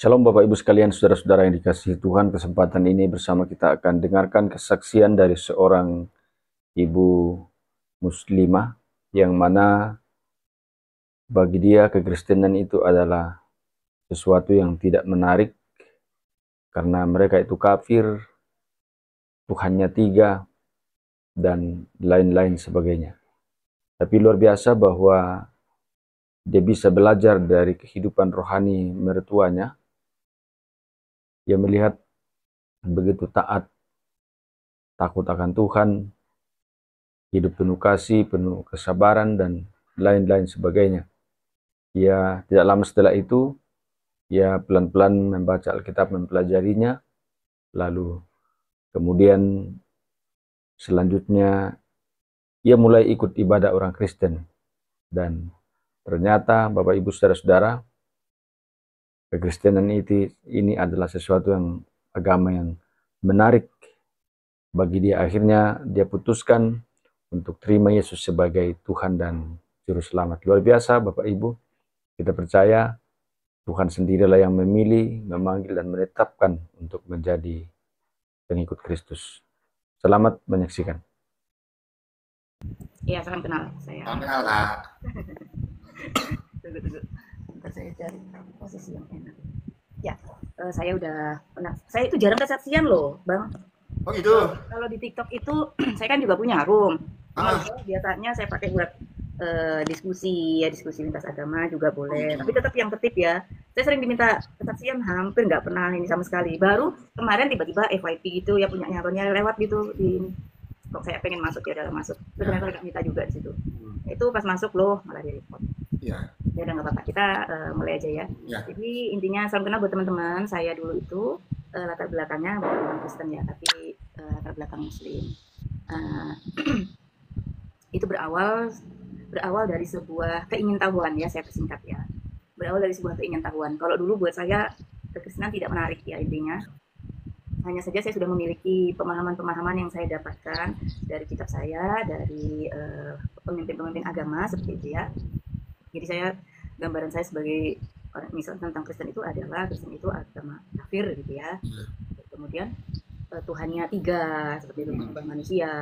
Shalom Bapak Ibu sekalian, saudara-saudara yang dikasihi Tuhan. Kesempatan ini bersama kita akan dengarkan kesaksian dari seorang ibu muslimah yang mana bagi dia kekristenan itu adalah sesuatu yang tidak menarik karena mereka itu kafir, Tuhannya tiga, dan lain-lain sebagainya. Tapi luar biasa bahwa dia bisa belajar dari kehidupan rohani mertuanya. Dia melihat begitu taat, takut akan Tuhan, hidup penuh kasih, penuh kesabaran, dan lain-lain sebagainya. Ya, tidak lama setelah itu, ya pelan-pelan membaca Alkitab, mempelajarinya, lalu kemudian selanjutnya ia mulai ikut ibadah orang Kristen. Dan ternyata Bapak Ibu Saudara-saudara, kekristenan ini adalah sesuatu yang agama yang menarik bagi dia. Akhirnya dia putuskan untuk terima Yesus sebagai Tuhan dan Juru Selamat. Luar biasa Bapak Ibu, kita percaya Tuhan sendirilah yang memilih, memanggil, dan menetapkan untuk menjadi pengikut Kristus. Selamat menyaksikan. Iya, salam kenal saya. Salam kenal, Kak. Tunggu. Bentar saya cari posisi yang enak. Ya, saya udah pernah. Saya itu jarang kesaksian loh, Bang. Oh gitu. Kalau di TikTok itu saya kan juga punya room. Ah. Biasanya saya pakai buat diskusi lintas agama juga boleh. Tapi tetap yang tertib ya. Saya sering diminta kesaksian, hampir nggak pernah ini sama sekali. Baru kemarin tiba-tiba FYP gitu ya, punyanya abangnya lewat gitu di kok saya pengen masuk ya, udah masuk. Terus ternyata Kak Mita juga di situ. Itu pas masuk loh malah di report. Iya. Ya udah nggak apa-apa, kita mulai aja ya. Jadi intinya salam kenal buat teman-teman. Saya dulu itu latar belakangnya bukan orang Kristen ya, tapi latar belakang Muslim. Itu berawal dari sebuah keingintahuan ya, saya persingkat ya. Berawal dari sebuah keingintahuan. Kalau dulu buat saya kekristenan tidak menarik ya intinya. Hanya saja saya sudah memiliki pemahaman-pemahaman yang saya dapatkan dari kitab saya, dari pemimpin-pemimpin agama seperti itu ya. Jadi gambaran saya sebagai orang misalnya tentang Kristen itu adalah Kristen itu agama kafir gitu ya. Kemudian Tuhannya tiga seperti itu, menyembah manusia.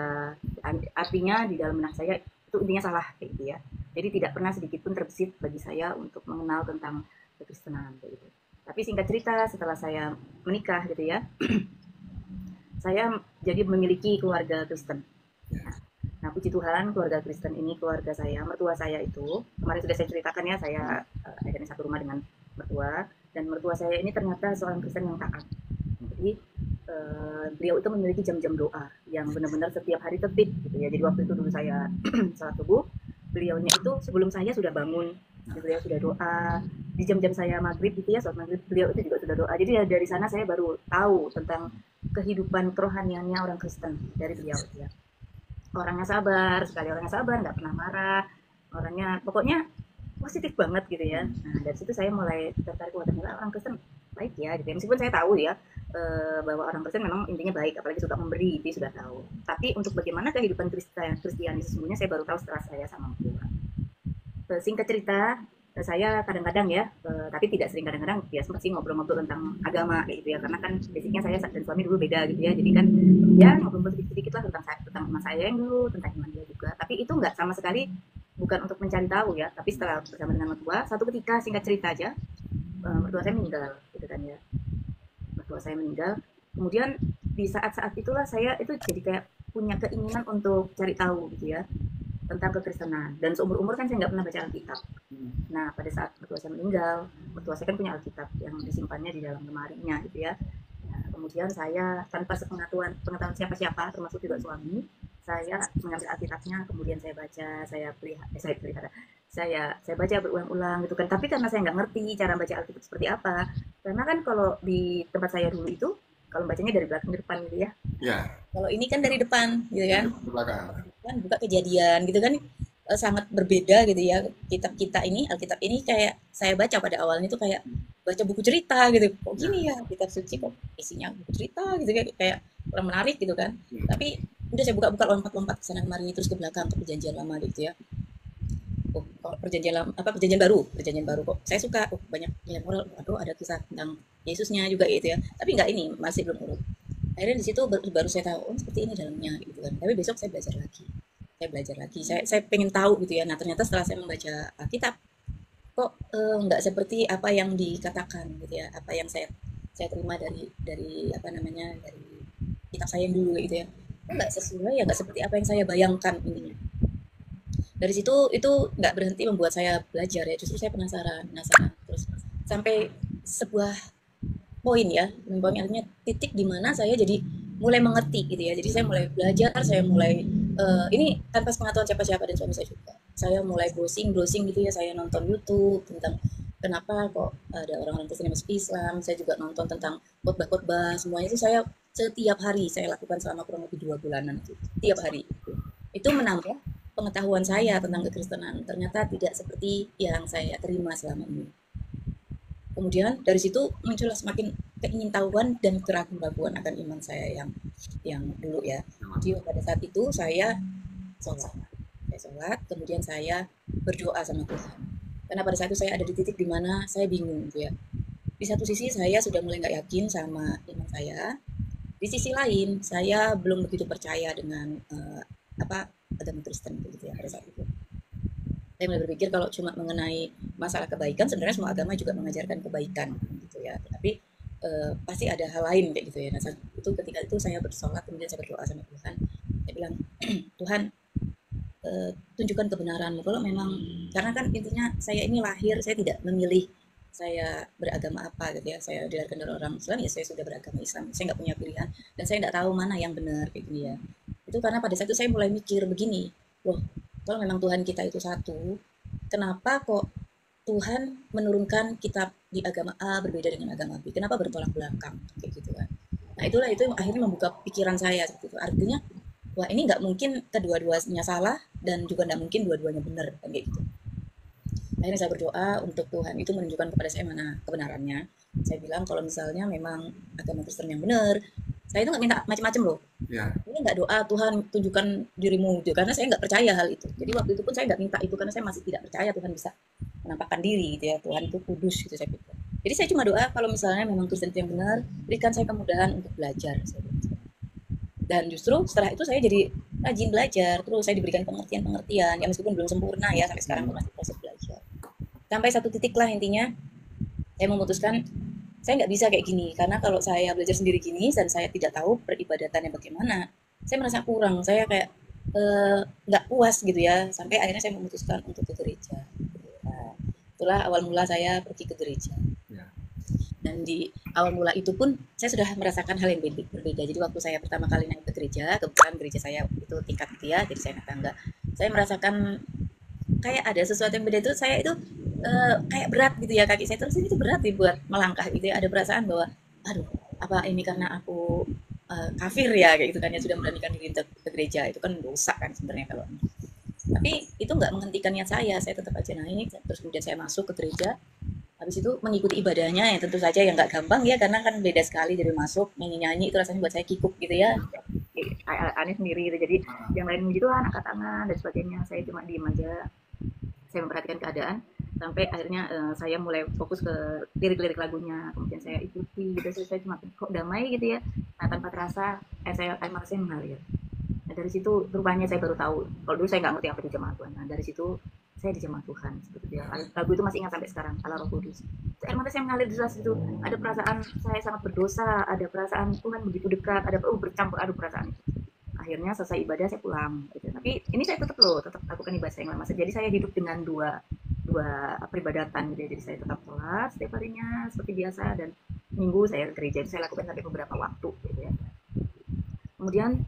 Artinya di dalam benak saya itu intinya salah kayak gitu ya. Jadi tidak pernah sedikit pun terbesit bagi saya untuk mengenal tentang kekristenan kayak gitu. Tapi singkat cerita setelah saya menikah gitu ya, saya jadi memiliki keluarga Kristen. Nah, puji Tuhan, keluarga Kristen ini, keluarga saya, mertua saya itu, kemarin sudah saya ceritakan ya, saya ada di satu rumah dengan mertua, dan mertua saya ini ternyata seorang Kristen yang taat. Jadi, beliau itu memiliki jam-jam doa, yang benar-benar setiap hari tertib, gitu ya. Jadi waktu itu dulu saya salat subuh, beliaunya itu sebelum saya sudah bangun, beliau sudah doa, di jam-jam saya maghrib gitu ya, saat maghrib, beliau itu juga sudah doa. Jadi ya, dari sana saya baru tahu tentang kehidupan kerohaniannya orang Kristen dari beliau, ya. Orangnya sabar, nggak pernah marah, orangnya pokoknya positif banget gitu ya. Nah dari situ saya mulai tertarik, wah ternyata orang Kristen baik ya gitu ya. Meskipun saya tahu ya bahwa orang Kristen memang intinya baik, apalagi suka memberi, itu sudah tahu. Tapi untuk bagaimana kehidupan Kristiani sesungguhnya saya baru tahu setelah saya sama mertua. Singkat cerita, saya kadang-kadang ya, tapi tidak sering, kadang-kadang ya sempat sih ngobrol-ngobrol tentang agama kayak gitu ya, karena kan basicnya saya dan suami dulu beda gitu ya, jadi kan ya ngobrol sedikit-sedikit lah tentang emak saya yang dulu, tentang iman dia juga, tapi itu nggak sama sekali bukan untuk mencari tahu ya. Tapi setelah bersama dengan mertua, satu ketika singkat cerita aja, mertua saya meninggal gitu kan ya, mertua saya meninggal. Kemudian di saat-saat itulah saya itu jadi kayak punya keinginan untuk cari tahu gitu ya tentang kekristenan, dan seumur-umur kan saya nggak pernah baca Alkitab. Nah pada saat mertua saya meninggal, mertua saya kan punya Alkitab yang disimpannya di dalam lemarinya gitu ya. Nah, kemudian saya tanpa pengetahuan siapa-siapa termasuk juga suami, saya mengambil Alkitabnya, kemudian saya baca, saya baca berulang-ulang gitu kan. Tapi karena saya nggak ngerti cara baca Alkitab seperti apa, karena kan kalau di tempat saya dulu itu kalau bacanya dari belakang ke depan gitu ya. Iya. Kalau ini kan dari depan gitu kan. Di belakang. Kan buka Kejadian gitu kan, sangat berbeda gitu ya. Kitab kita ini, Alkitab ini kayak saya baca pada awalnya itu kayak baca buku cerita gitu. Kok gini ya kitab suci, kok isinya buku cerita gitu, kayak kurang menarik gitu kan. Tapi udah saya buka-buka, lompat-lompat ke sana kemari terus ke belakang ke perjanjian lama gitu ya. oh kalau perjanjian lama, apa perjanjian baru kok saya suka, oh banyak nilai moral, aduh ada kisah tentang Yesusnya juga gitu ya, tapi nggak, ini masih belum urut. Akhirnya di situ baru saya tahu, oh seperti ini dalamnya gitu kan. Tapi besok saya pengen tahu gitu ya. Nah ternyata setelah saya membaca Alkitab, kok nggak seperti apa yang dikatakan gitu ya, apa yang saya terima dari apa namanya, dari kitab saya yang dulu gitu ya, kok nggak sesuai ya, nggak seperti apa yang saya bayangkan intinya. Dari situ itu nggak berhenti membuat saya belajar ya, justru saya penasaran terus sampai sebuah poin ya, poin artinya titik di mana saya jadi mulai mengerti gitu ya, jadi saya mulai belajar, saya mulai ini tanpa pengetahuan siapa-siapa dan suami saya juga, saya mulai browsing gitu ya, saya nonton YouTube tentang kenapa kok ada orang-orang Kristen yang masuk Islam, saya juga nonton tentang khotbah-khotbah, semuanya itu saya setiap hari saya lakukan selama kurang lebih 2 bulanan itu, tiap hari itu menambah pengetahuan saya tentang kekristenan, ternyata tidak seperti yang saya terima selama ini. Kemudian dari situ muncullah semakin keingintahuan dan keraguan-raguan akan iman saya yang dulu ya. Jadi pada saat itu saya sholat, kemudian saya berdoa sama Tuhan. Karena pada saat itu saya ada di titik di mana saya bingung gitu ya. Di satu sisi saya sudah mulai nggak yakin sama iman saya. Di sisi lain saya belum begitu percaya dengan apa agama Kristen gitu ya pada saat itu. Saya mulai berpikir kalau cuma mengenai masalah kebaikan, sebenarnya semua agama juga mengajarkan kebaikan gitu ya, tapi pasti ada hal lain kayak gitu ya. Nah itu ketika itu saya bersolat, kemudian saya berdoa sama Tuhan, saya bilang Tuhan, tunjukkan kebenaranmu kalau memang, karena kan intinya saya ini lahir, saya tidak memilih saya beragama apa gitu ya, saya dilahirkan dari orang Islam ya, saya sudah beragama Islam, saya nggak punya pilihan dan saya nggak tahu mana yang benar kayak gitu ya. Itu karena pada saat itu saya mulai mikir begini, loh kalau memang Tuhan kita itu satu, kenapa kok Tuhan menurunkan kitab di agama A berbeda dengan agama B? Kenapa bertolak belakang kayak gitu kan? Nah itulah itu yang akhirnya membuka pikiran saya seperti itu. Artinya, wah ini nggak mungkin kedua-duanya salah dan juga nggak mungkin dua-duanya benar kan kayak gitu. Akhirnya saya berdoa untuk Tuhan itu menunjukkan kepada saya mana kebenarannya. Saya bilang kalau misalnya memang agama Kristen yang benar, saya itu nggak minta macam-macam loh. Ya. Ini nggak doa Tuhan tunjukkan dirimu gitu, karena saya nggak percaya hal itu. Jadi waktu itu pun saya nggak minta itu karena saya masih tidak percaya Tuhan bisa menampakkan diri gitu ya, Tuhan itu kudus gitu saya pikir. Jadi saya cuma doa kalau misalnya memang Kristen yang benar, berikan saya kemudahan untuk belajar. Dan justru setelah itu saya jadi rajin belajar, terus saya diberikan pengertian-pengertian, ya meskipun belum sempurna ya, sampai sekarang masih proses belajar. Sampai satu titik lah intinya, saya memutuskan saya nggak bisa kayak gini, karena kalau saya belajar sendiri gini dan saya tidak tahu peribadatannya bagaimana, saya merasa kurang, saya kayak nggak puas gitu ya, sampai akhirnya saya memutuskan untuk ke gereja. Nah, itulah awal mula saya pergi ke gereja. Dan di awal mula itu pun saya sudah merasakan hal yang berbeda. Jadi waktu saya pertama kali naik ke gereja, kebetulan gereja saya itu tingkat gitu ya, jadi saya naik tangga, saya merasakan kayak ada sesuatu yang beda. Itu saya itu kayak berat gitu ya, kaki saya terus itu berat dibuat melangkah gitu ya, ada perasaan bahwa aduh apa ini karena aku kafir ya kayak gitu kan ya, sudah memberanikan diri ke gereja, itu kan dosa kan sebenarnya kalau. Tapi itu nggak menghentikan niat saya tetap aja naik, terus kemudian saya masuk ke gereja. Habis itu mengikuti ibadahnya yang tentu saja yang nggak gampang ya, karena kan beda sekali dari masuk nyanyi-nyanyi, itu rasanya buat saya kikuk gitu ya, aneh sendiri gitu. Jadi yang lain gitu angkat tangan dan sebagainya, saya cuma diem aja, saya memperhatikan keadaan sampai akhirnya saya mulai fokus ke lirik-lirik lagunya, kemudian saya ikuti gitu. Saya cuma kok damai gitu ya. Nah tanpa terasa air mata saya mengalir. Nah, dari situ rupanya saya baru tahu, kalau dulu saya nggak ngerti apa itu jemaat Tuhan. Nah dari situ saya di jemaat Tuhan seperti dia. Lagu itu masih ingat sampai sekarang, Allah Roh Kudus. Air mata saya mengalir di situ. Ada perasaan saya sangat berdosa, ada perasaan Tuhan begitu dekat, ada bercampur aduk perasaan itu. Akhirnya selesai ibadah saya pulang gitu. Tapi ini saya tetap lakukan ibadah saya yang lama. Jadi saya hidup dengan dua peribadatan gitu. Jadi saya tetap sholat setiap harinya seperti biasa, dan minggu saya ke gereja. Itu saya lakukan sampai beberapa waktu gitu ya. Kemudian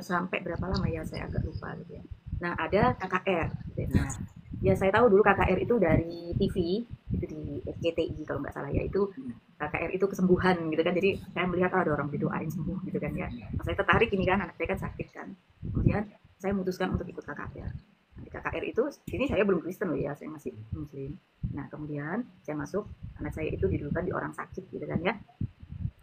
sampai berapa lama ya saya agak lupa gitu ya. Nah ada KKR gitu. Nah ya saya tahu dulu KKR itu dari TV, itu di RCTI kalau nggak salah ya, itu KKR itu kesembuhan gitu kan. Jadi saya melihat ada orang didoain sembuh gitu kan ya. Nah, saya tertarik ini kan, anak saya kan sakit kan. Kemudian saya memutuskan untuk ikut KKR. Nah, di KKR itu ini saya belum Kristen loh ya, saya masih Muslim. Nah kemudian saya masuk, anak saya itu didudukan di orang sakit gitu kan ya.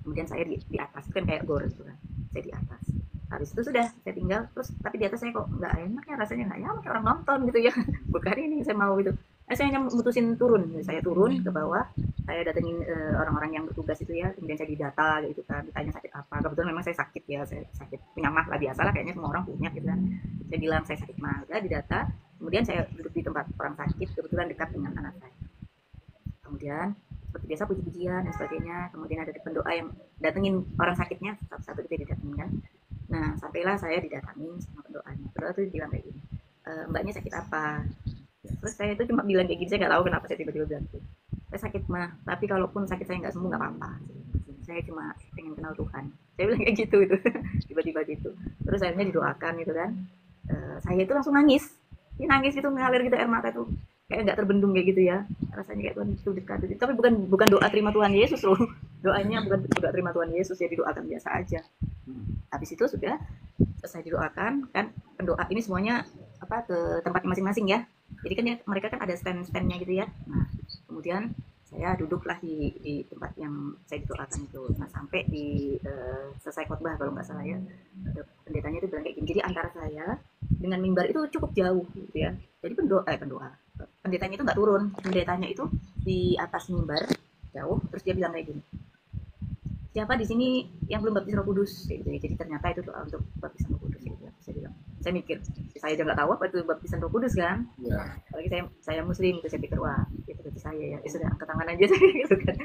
Kemudian saya di atas, kan kayak gor gitu kan, saya di atas. Habis itu sudah saya tinggal terus, tapi di atas saya kok nggak enak ya rasanya, nggak nyaman kayak orang nonton gitu ya. Bukan ini saya mau gitu. Saya hanya mutusin turun, saya turun ke bawah, saya datengin orang-orang yang bertugas itu ya, kemudian saya didata gitu kan, ditanya sakit apa. Kebetulan memang saya sakit ya, saya sakit punya mah lah, biasa lah kayaknya semua orang punya gitu kan. Saya bilang saya sakit mah, udah didata. Kemudian saya duduk di tempat orang sakit, kebetulan dekat dengan anak saya. Kemudian seperti biasa puji-pujian dan sebagainya. Kemudian ada pendoa yang datengin orang sakitnya satu-satu kita didatengin kan. Nah sampailah saya didatangin sama pendoanya. Pendoa tuh bilang kayak gini, mbaknya sakit apa? Terus saya itu cuma bilang kayak gini, saya nggak tahu kenapa saya tiba-tiba bilang gitu. Saya sakit mah, tapi kalaupun sakit saya nggak sembuh nggak apa-apa. Saya cuma pengen kenal Tuhan. Saya bilang kayak gitu itu, tiba-tiba gitu. Terus akhirnya didoakan gitu kan. Saya itu langsung nangis. Dia nangis gitu, ngalir gitu air mata tuh. Kayak nggak terbendung kayak gitu ya. Rasanya kayak Tuhan itu dekat. Tapi bukan doa terima Tuhan Yesus loh. Doanya bukan doa terima Tuhan Yesus, ya didoakan biasa aja. Habis itu sudah selesai didoakan kan, pendoa ini semuanya apa ke tempatnya masing-masing ya. Jadi kan ya, mereka kan ada stand-standnya gitu ya. Nah, kemudian saya duduklah di tempat yang saya didoakan itu. Nah, sampai di selesai khotbah kalau nggak salah ya, pendetanya itu bilang kayak gini. Jadi antara saya dengan mimbar itu cukup jauh gitu ya. Jadi pendoa pendetanya itu nggak turun, pendetanya itu di atas mimbar jauh. Terus dia bilang kayak gini, siapa di sini yang belum baptis Roh Kudus gitu ya. Jadi ternyata itu doa untuk baptisan Roh Kudus gitu ya. Saya bilang, saya mikir saya aja nggak tahu apa itu baptisan Roh Kudus kan ya. Apalagi saya muslim gitu, saya pikir wah itu berarti saya ya sudah angkat tangan aja saya gitu kan.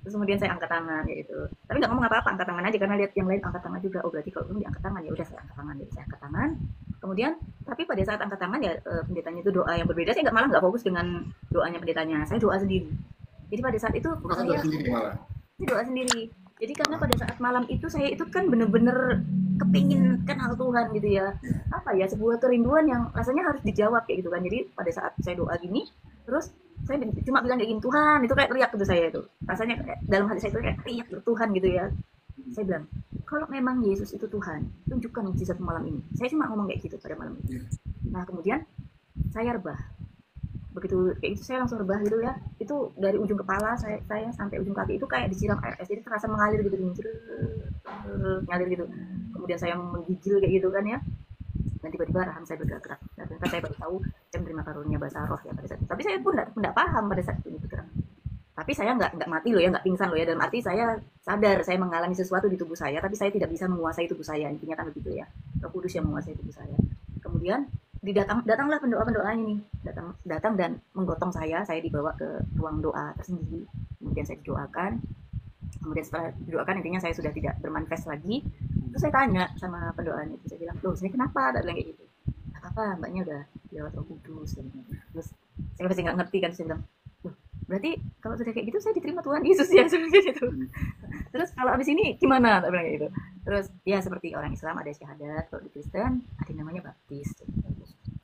Terus kemudian saya angkat tangan ya itu, tapi nggak ngomong apa-apa, angkat tangan aja karena lihat yang lain angkat tangan juga. Oh berarti kalau belum diangkat tangan, ya udah saya angkat tangan, jadi saya angkat tangan. Kemudian tapi pada saat angkat tangan ya pendetanya itu doa yang berbeda. Saya malah nggak fokus dengan doanya pendetanya, saya doa sendiri. Jadi pada saat itu saya doa sendiri. Jadi karena pada saat malam itu saya itu kan bener-bener kepingin kenal Tuhan gitu ya. Apa ya, sebuah kerinduan yang rasanya harus dijawab kayak gitu kan. Jadi pada saat saya doa gini, terus saya cuma bilang kayak gini, Tuhan, itu kayak teriak gitu saya itu. Rasanya kayak, dalam hati saya itu kayak teriak Tuhan gitu ya. Saya bilang, kalau memang Yesus itu Tuhan, tunjukkan mukjizat malam ini. Saya cuma ngomong kayak gitu pada malam itu. Nah kemudian saya rebah. Begitu kayak itu saya langsung rebah gitu ya. Itu dari ujung kepala saya sampai ujung kaki itu kayak disiram air es, jadi terasa mengalir gitu, ngalir gitu. Kemudian saya menggigil kayak gitu kan ya, dan tiba-tiba rahang saya bergerak. Dan ternyata saya baru tahu saya menerima karunia bahasa roh ya pada saat itu. Tapi saya pun nggak paham pada saat itu bergerak. Tapi saya nggak mati loh ya, nggak pingsan loh ya, dalam arti saya sadar saya mengalami sesuatu di tubuh saya, tapi saya tidak bisa menguasai tubuh saya, intinya kan begitu ya. Roh Kudus yang menguasai tubuh saya. Kemudian datanglah pendoa-pendoanya nih, datang dan menggotong saya dibawa ke ruang doa tersendiri. Kemudian saya didoakan. Kemudian setelah didoakan intinya saya sudah tidak bermanifest lagi. Terus saya tanya sama pendoanya itu, saya bilang, loh ini kenapa? Dia bilang kayak gitu. Apa mbaknya udah lewat Roh Kudus. Terus saya masih nggak ngerti kan, saya bilang, loh berarti kalau sudah kayak gitu saya diterima Tuhan Yesus ya, seperti itu. Terus kalau abis ini gimana? Dia bilang kayak gitu. Terus ya seperti orang Islam ada syahadat, kalau di Kristen ada yang namanya baptis.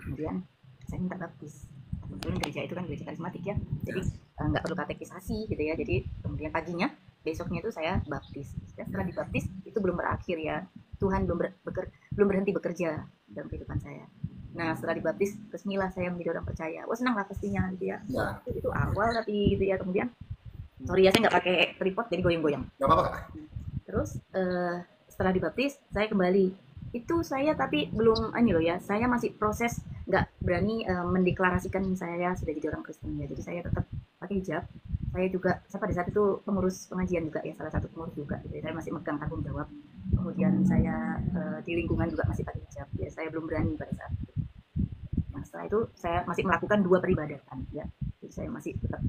Kemudian saya minta baptis. Kebetulan gereja itu kan gereja karismatik ya, jadi nggak perlu katekisasi gitu ya. Jadi kemudian paginya, besoknya itu saya baptis. Dan setelah dibaptis itu belum berakhir ya, Tuhan belum berhenti bekerja dalam kehidupan saya. Nah setelah dibaptis, bismillah saya menjadi orang percaya. Wah senang lah pastinya gitu ya. Itu awal tapi gitu ya. Kemudian sorry ya saya nggak pakai tripod jadi goyang-goyang. Nggak apa-apa. Terus setelah dibaptis saya kembali. Itu saya tapi belum ini loh ya, saya masih proses, nggak berani mendeklarasikan saya sudah jadi orang Kristen ya. Jadi saya tetap pakai hijab. Saya pada saat itu pengurus pengajian juga ya, salah satu pengurus juga gitu. Saya masih megang tanggung jawab. Kemudian saya di lingkungan juga masih pakai hijab ya. Saya belum berani pada saat itu. Nah setelah itu saya masih melakukan 2 peribadatan ya. Jadi saya masih tetap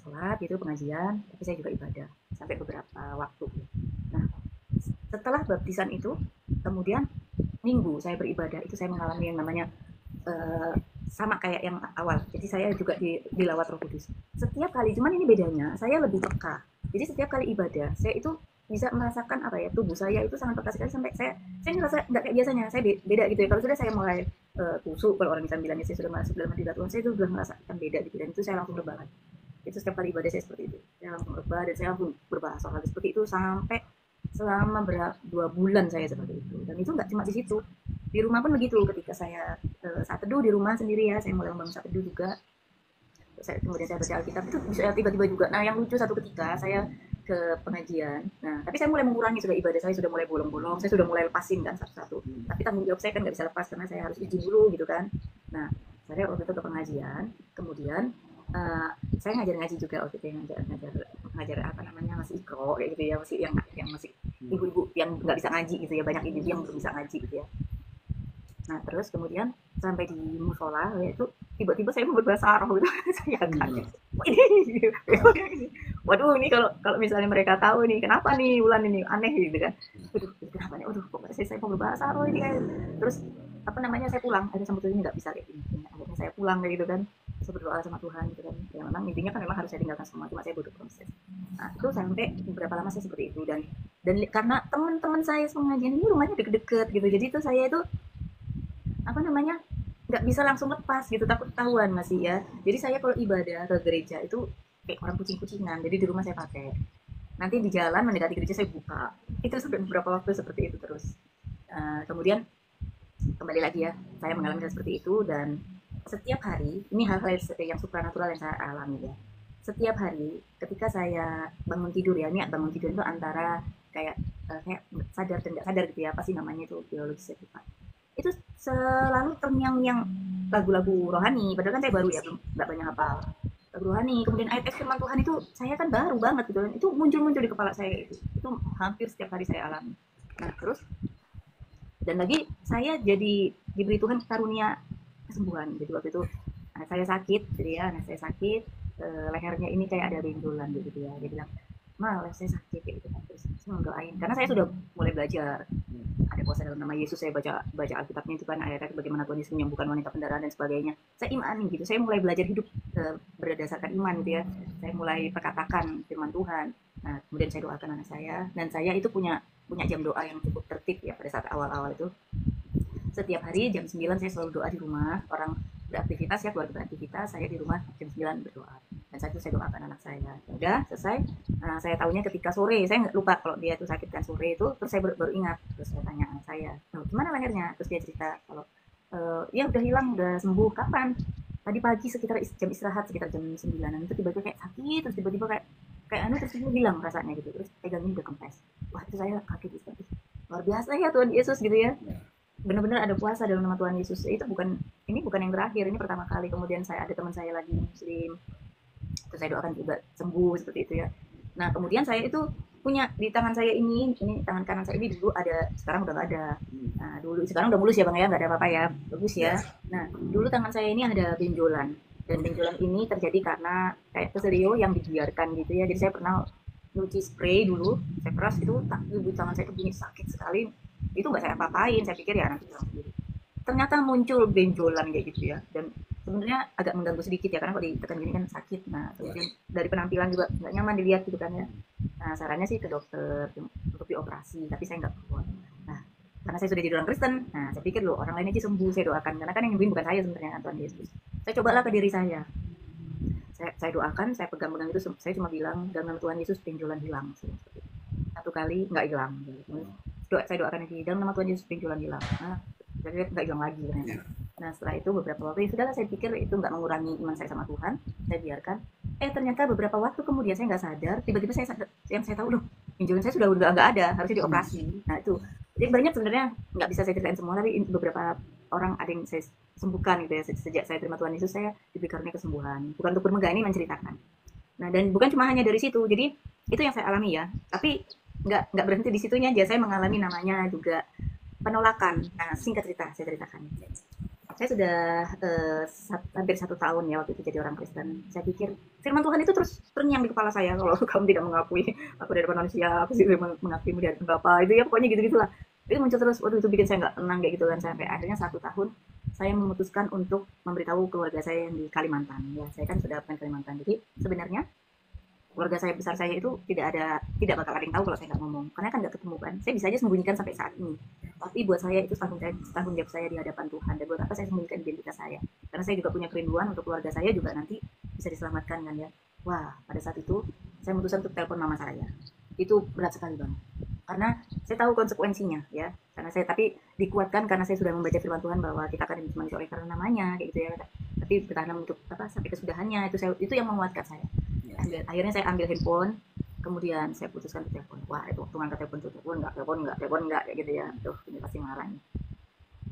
sholat gitu, pengajian, tapi saya juga ibadah sampai beberapa waktu. Nah setelah baptisan itu, kemudian minggu saya beribadah itu saya mengalami yang namanya sama kayak yang awal. Jadi saya juga dilawat Roh Kudus setiap kali, cuman ini bedanya saya lebih peka. Jadi setiap kali ibadah saya itu bisa merasakan apa ya, tubuh saya itu sangat peka sekali, sampai saya ngerasa nggak kayak biasanya. Saya beda gitu ya. Kalau sudah saya mulai kusuk, kalau orang Islam bilangnya saya sudah masuk dalam hadirat Tuhan, saya itu sudah merasakan beda gitu, dan itu saya langsung rebah. Itu setiap kali ibadah saya seperti itu, saya langsung rebah dan saya langsung berbahasa hal seperti itu sampai selama 2 bulan saya seperti itu. Dan itu nggak cuma di situ, di rumah pun begitu. Ketika saya saat teduh di rumah sendiri ya, saya mulai membangun saat teduh juga. Kemudian saya baca Alkitab itu bisa tiba-tiba juga. Nah yang lucu, satu ketika saya ke pengajian. Nah, tapi saya mulai mengurangi sudah ibadah saya sudah mulai bolong-bolong, saya sudah mulai lepasin kan satu-satu. Tapi tanggung jawab saya kan nggak bisa lepas karena saya harus izin dulu gitu kan. Nah, saya waktu itu ke pengajian, kemudian uh, saya ngajar ngaji juga waktu itu ngajar apa namanya masih ikro kayak gitu ya masih yang masih ibu-ibu yang nggak bisa ngaji gitu ya banyak ibu yang belum bisa ngaji gitu ya. Nah terus kemudian sampai di musola itu tiba-tiba saya berbahasa Arab gitu saya kaget. Waduh ini kalau kalau misalnya mereka tahu nih kenapa nih Wulan ini aneh gitu kan. Waduh kenapa nih? Waduh kok saya mau berbahasa Arab ini kan. Terus apa namanya saya pulang. Ada sama ini nggak bisa kayak gini. Akhirnya saya pulang kayak gitu kan. Saya berdoa sama Tuhan gitu kan. Ya memang intinya kan memang harus saya tinggalkan semua. Cuma saya butuh proses. Nah itu sampai beberapa lama saya seperti itu dan karena teman-teman saya pengajian ini rumahnya deket-deket gitu. Jadi itu saya itu apa namanya nggak bisa langsung lepas gitu takut ketahuan masih ya jadi saya kalau ibadah ke gereja itu kayak orang kucing-kucingan jadi di rumah saya pakai nanti di jalan mendekati gereja saya buka itu sampai beberapa waktu seperti itu terus. Kemudian kembali lagi ya saya mengalami seperti itu dan setiap hari ini hal-hal yang supranatural yang saya alami ya setiap hari ketika saya bangun tidur ya ini bangun tidur itu antara kayak kayak sadar dan nggak sadar gitu ya apa sih namanya itu biologi saya lupa itu selalu terngiang-ngiang lagu-lagu rohani padahal kan saya baru ya belum nggak banyak apa lagu rohani kemudian ayat firman Tuhan itu saya kan baru banget gitu kan itu muncul-muncul di kepala saya itu hampir setiap hari saya alami. Nah terus dan lagi saya jadi diberi Tuhan karunia kesembuhan jadi waktu itu anak saya sakit jadi ya anak saya sakit lehernya ini kayak ada benjolan gitu ya dia bilang leher saya sakit gitu kan terus saya doain karena saya sudah mulai belajar ada kuasa dalam nama Yesus saya baca Alkitabnya itu kan ayat-ayat bagaimana Tuhan Yesus menyembuhkan wanita pendarahan dan sebagainya saya imani gitu saya mulai belajar hidup berdasarkan iman gitu ya saya mulai perkatakan firman Tuhan nah kemudian saya doakan anak saya dan saya itu punya jam doa yang cukup tertib ya pada saat awal-awal itu setiap hari jam 9 saya selalu doa di rumah orang beraktivitas ya keluarga beraktivitas saya di rumah jam 9 berdoa dan saya doakan anak saya udah selesai saya tahunya ketika sore saya nggak lupa kalau dia itu sakit kan sore itu terus saya baru ingat terus saya tanya anak saya gimana lehernya terus dia cerita kalau ya udah hilang udah sembuh kapan tadi pagi sekitar jam istirahat sekitar jam 9an itu tiba-tiba kayak sakit terus tiba-tiba kayak terus hilang rasanya gitu terus pegangin udah kempes wah itu saya kaget gitu luar biasa ya Tuhan Yesus gitu ya benar-benar ada puasa dalam nama Tuhan Yesus itu bukan yang terakhir ini pertama kali kemudian saya ada teman saya lagi muslim terus saya doakan juga sembuh seperti itu ya nah kemudian saya itu punya di tangan saya ini tangan kanan saya ini dulu ada sekarang udah nggak ada nah dulu sekarang udah mulus ya bang ya nggak ada apa-apa ya bagus ya nah dulu tangan saya ini ada benjolan dan benjolan ini terjadi karena kayak keserio yang dibiarkan gitu ya jadi saya pernah nyuci spray dulu saya peras itu di tangan saya itu bunyi sakit sekali itu nggak saya apa-apain saya pikir ya nanti sendiri ternyata muncul benjolan kayak gitu ya dan sebenarnya agak mengganggu sedikit ya karena kalau ditekan gini kan sakit nah kemudian dari penampilan juga nggak nyaman dilihat gitu kan ya nah sarannya sih ke dokter untuk dioperasi tapi saya nggak kuat nah karena saya sudah jadi orang Kristen nah saya pikir loh orang lain aja sembuh saya doakan karena kan yang nyembuhin bukan saya sebenarnya Tuhan Yesus saya cobalah ke diri saya doakan saya pegang-pegang itu saya cuma bilang dalam nama Tuhan Yesus benjolan hilang satu kali nggak hilang saya doakan lagi dalam nama Tuhan Yesus benjolan hilang nah jadi nggak hilang lagi ternyata. Nah setelah itu beberapa waktu ya sudahlah saya pikir itu nggak mengurangi iman saya sama Tuhan saya biarkan ternyata beberapa waktu kemudian saya nggak sadar tiba-tiba saya sadar yang saya tahu loh benjolan saya sudah nggak ada harusnya dioperasi nah itu jadi banyak sebenarnya nggak bisa saya ceritain semua tapi beberapa orang ada yang saya sembuhkan gitu ya sejak saya terima Tuhan Yesus saya diberi karunia kesembuhan bukan untuk bermegah ini menceritakan nah dan bukan cuma hanya dari situ jadi itu yang saya alami ya tapi nggak berhenti di situnya aja saya mengalami namanya juga penolakan nah singkat cerita saya ceritakan saya sudah hampir 1 tahun ya waktu itu jadi orang Kristen saya pikir firman Tuhan itu terus terngiang di kepala saya kalau kamu tidak mengakui aku di depan manusia aku sih mengakuimu di hadapan Bapa itu ya pokoknya gitu-gitulah itu muncul terus waduh itu bikin saya nggak tenang kayak gitu kan sampai akhirnya 1 tahun saya memutuskan untuk memberitahu keluarga saya yang di Kalimantan ya saya kan sudah pernah Kalimantan jadi sebenarnya keluarga saya besar saya itu tidak bakal ada yang tahu kalau saya nggak ngomong karena kan nggak ketemu kan saya bisa aja sembunyikan sampai saat ini tapi buat saya itu tanggung jawab saya di hadapan Tuhan dan buat apa saya sembunyikan identitas saya karena saya juga punya kerinduan untuk keluarga saya juga nanti bisa diselamatkan kan ya wah pada saat itu saya memutuskan untuk telepon mama saya itu berat sekali bang karena saya tahu konsekuensinya ya karena saya tapi dikuatkan karena saya sudah membaca firman Tuhan bahwa kita akan dimanusia oleh karena namanya kayak gitu ya tapi bertahan untuk apa sampai kesudahannya itu yang menguatkan saya akhirnya saya ambil handphone kemudian saya putuskan ke telepon. Wah, itu waktu ngangkat telepon nggak, kayak gitu ya. Tuh, ini pasti marah nih.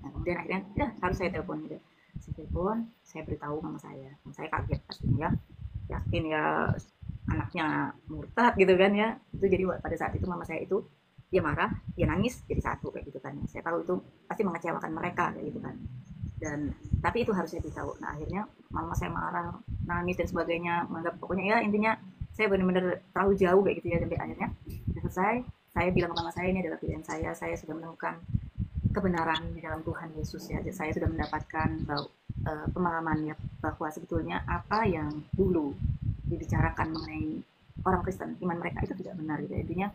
Nah, kemudian akhirnya, ya harus saya telepon gitu. Saya telepon, saya beritahu mama saya. Mama saya kaget pastinya ya. Yakin ya anaknya murtad gitu kan ya. Itu jadi pada saat itu mama saya itu dia marah, dia nangis jadi satu kayak gitu kan. Saya tahu itu pasti mengecewakan mereka kayak gitu kan. Dan tapi itu harus saya beritahu. Nah, akhirnya mama saya marah, nangis dan sebagainya, menganggap pokoknya ya intinya saya benar-benar terlalu jauh kayak gitu ya. Sampai akhirnya selesai, saya bilang ke mama saya, ini adalah pilihan saya sudah menemukan kebenaran di dalam Tuhan Yesus ya. Saya sudah mendapatkan pemahaman ya bahwa sebetulnya apa yang dulu dibicarakan mengenai orang Kristen, iman mereka itu tidak benar gitu. Intinya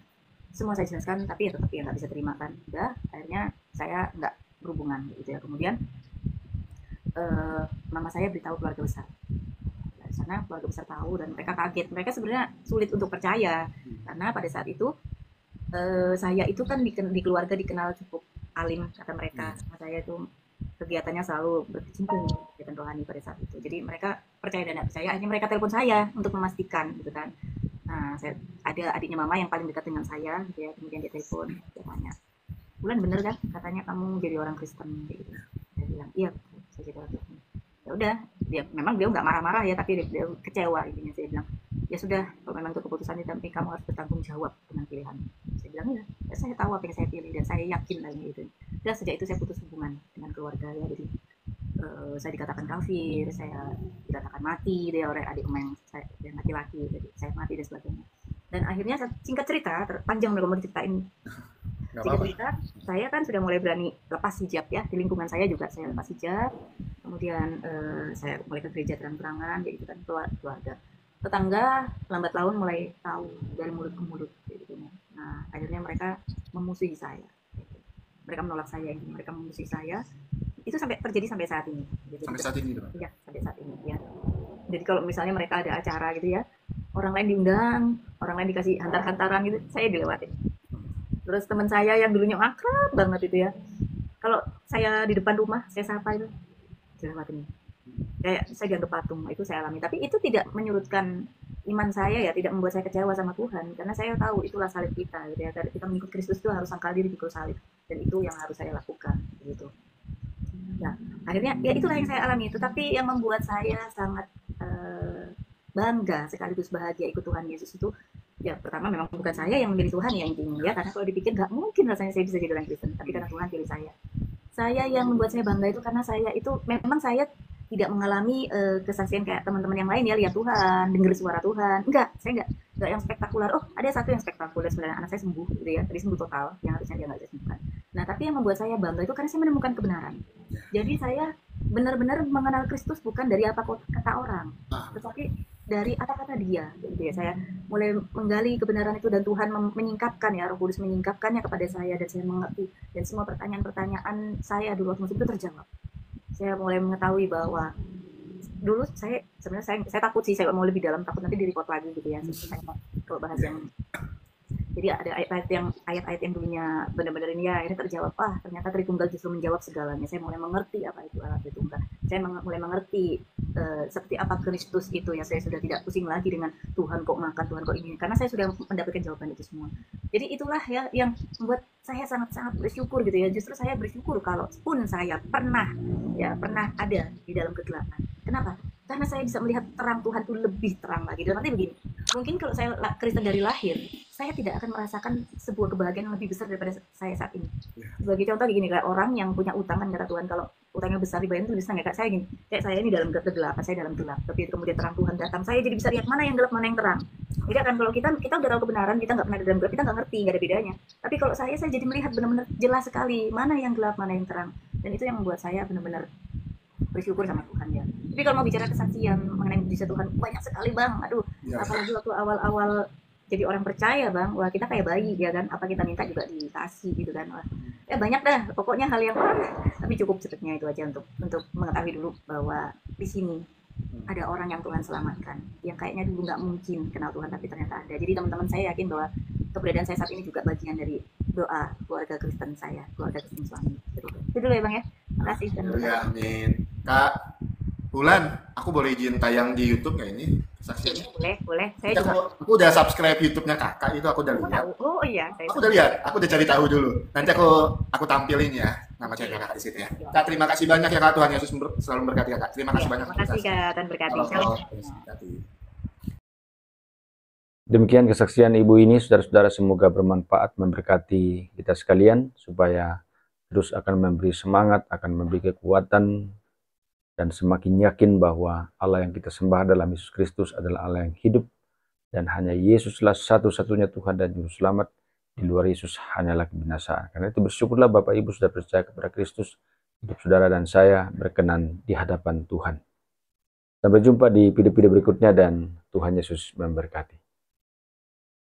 semua saya jelaskan, tapi ya tetap ya nggak bisa terima kan. Udah, akhirnya saya nggak berhubungan gitu ya. Kemudian mama saya beritahu keluarga besar. Dari sana keluarga besar tahu dan mereka kaget. Mereka sebenarnya sulit untuk percaya karena pada saat itu saya itu kan di keluarga dikenal cukup alim kata mereka. Saya itu kegiatannya selalu berkecimpung kegiatan rohani pada saat itu. Jadi mereka percaya dan tidak percaya. Akhirnya mereka telepon saya untuk memastikan gitu kan. Nah, ada adiknya mama yang paling dekat dengan saya, gitu ya. Kemudian dia telepon, dia tanya, Bulan bener kan katanya kamu jadi orang Kristen gitu. Saya bilang iya, saya jadi orang Kristen. Ya udah, dia memang dia nggak marah-marah ya, tapi dia kecewa intinya. Saya bilang ya sudah, kalau memang itu keputusannya, tapi kamu harus bertanggung jawab dengan pilihan. Saya bilang ya saya tahu apa yang saya pilih dan saya yakin lagi gitu. Dan sejak itu saya putus hubungan dengan keluarga ya. Jadi saya dikatakan kafir, saya dikatakan mati dia oleh adik emang saya yang laki-laki, jadi saya mati dan sebagainya. Dan akhirnya singkat cerita, panjang udah mau diceritain. Singkat cerita, saya kan sudah mulai berani lepas hijab ya, di lingkungan saya juga saya lepas hijab. Kemudian saya mulai ke gereja terang-terangan, jadi itu kan keluarga. Tetangga lambat laun mulai tahu dari mulut ke mulut gitu. Nah, akhirnya mereka memusuhi saya. Mereka menolak saya, mereka memusuhi saya. Itu terjadi sampai saat ini. Jadi, sampai saat ini, ya, sampai saat ini ya. Jadi kalau misalnya mereka ada acara gitu ya, orang lain diundang, orang lain dikasih hantar-hantaran gitu, saya dilewatin. Terus teman saya yang dulunya akrab banget itu ya, kalau saya di depan rumah saya sapa itu dilewatin. Kayak saya dianggap patung, itu saya alami. Tapi itu tidak menyurutkan iman saya ya, tidak membuat saya kecewa sama Tuhan, karena saya tahu itulah salib kita gitu ya. Kita mengikut Kristus itu harus sangkal diri pikul salib, dan itu yang harus saya lakukan gitu. Nah, akhirnya ya itulah yang saya alami. Tetapi yang membuat saya sangat bangga sekaligus bahagia ikut Tuhan Yesus itu ya, pertama memang bukan saya yang memilih Tuhan ya intinya ya, karena kalau dipikir nggak mungkin rasanya saya bisa jadi orang Kristen, tapi karena Tuhan pilih saya. Yang membuat saya bangga itu karena saya itu memang saya tidak mengalami kesaksian kayak teman-teman yang lain ya, lihat Tuhan, dengar suara Tuhan. Saya enggak yang spektakuler. Oh, ada satu yang spektakuler sebenarnya, anak saya sembuh gitu ya, tadi sembuh total, yang harusnya dia nggak bisa sembuhkan. Nah, tapi yang membuat saya bangga itu karena saya menemukan kebenaran. Jadi saya benar-benar mengenal Kristus bukan dari apa kata orang, tetapi dari kata-kata dia gitu ya. Saya mulai menggali kebenaran itu dan Tuhan menyingkapkan ya, Roh Kudus menyingkapkannya kepada saya dan saya mengerti, dan semua pertanyaan-pertanyaan saya dulu waktu itu terjawab. Saya mulai mengetahui bahwa dulu saya sebenarnya saya takut sih, saya mau lebih dalam, takut nanti di-report lagi gitu ya. Saya kalau bahas yang jadi ada ayat-ayat yang dulunya benar-benar ini ya, akhirnya terjawab. Ternyata Tritunggal justru menjawab segalanya. Saya mulai mengerti apa itu Allah Tritunggal. Saya mulai mengerti seperti apa Kristus itu ya. Saya sudah tidak pusing lagi dengan Tuhan kok makan, Tuhan kok ini, karena saya sudah mendapatkan jawaban itu semua. Jadi itulah ya yang membuat saya sangat-sangat bersyukur gitu ya. Justru saya bersyukur kalau pun saya pernah ada di dalam kegelapan. Kenapa? Karena saya bisa melihat terang Tuhan itu lebih terang lagi. Dan nanti begini, mungkin kalau saya Kristen dari lahir, saya tidak akan merasakan sebuah kebahagiaan yang lebih besar daripada saya saat ini. Sebagai contoh gini, kayak orang yang punya utang kan, kata Tuhan kalau utangnya besar dibayar itu bisa nggak? Kayak saya gini, kayak saya ini dalam kegelapan, saya dalam gelap, tapi kemudian terang Tuhan datang, saya jadi bisa lihat mana yang gelap, mana yang terang. Jadi kan kalau kita udah tahu kebenaran, kita nggak pernah ada dalam gelap, kita nggak ngerti, nggak ada bedanya. Tapi kalau saya jadi melihat benar-benar jelas sekali mana yang gelap, mana yang terang, dan itu yang membuat saya benar-benar bersyukur sama Tuhan ya. Tapi kalau mau bicara kesaksian mengenai mujizat Tuhan, banyak sekali bang. Aduh, apalagi waktu awal-awal jadi orang percaya bang, wah kita kayak bayi ya kan, apa kita minta juga dikasih gitu kan. Wah, ya banyak dah, pokoknya hal yang tapi cukup cepatnya itu aja untuk mengetahui dulu bahwa di sini ada orang yang Tuhan selamatkan, yang kayaknya dulu nggak mungkin kenal Tuhan tapi ternyata ada. Jadi teman-teman saya yakin bahwa keberadaan saya saat ini juga bagian dari doa keluarga Kristen saya, keluarga Kristen suami. Itu dulu ya bang ya. Terima kasih. Ya, amin. Kak, Bulan, aku boleh izin tayang di YouTube nggak ini kesaksiannya? Boleh, boleh. Saya Nanti juga. aku udah subscribe YouTube-nya kakak itu, aku udah Oh, lihat. tahu. Oh iya, saya Aku tahu. udah lihat, aku udah cari tahu dulu. Nanti aku tampilin ya nama Oke. channel kakak di situ ya. Kak, terima kasih banyak ya kak, Tuhan Yesus selalu memberkati kakak. Terima Ya, kasih banyak terima untuk kasih kesaksian. Kak, Tuhan berkati. Kalau Salam. berkati. Demikian kesaksian ibu ini, saudara-saudara, semoga bermanfaat, memberkati kita sekalian, supaya terus akan memberi semangat, akan memberi kekuatan, dan semakin yakin bahwa Allah yang kita sembah dalam Yesus Kristus adalah Allah yang hidup, dan hanya Yesuslah satu-satunya Tuhan dan Juru Selamat. Di luar Yesus hanyalah kebinasaan. Karena itu bersyukurlah Bapak Ibu sudah percaya kepada Kristus, hidup saudara dan saya berkenan di hadapan Tuhan. Sampai jumpa di video-video berikutnya, dan Tuhan Yesus memberkati.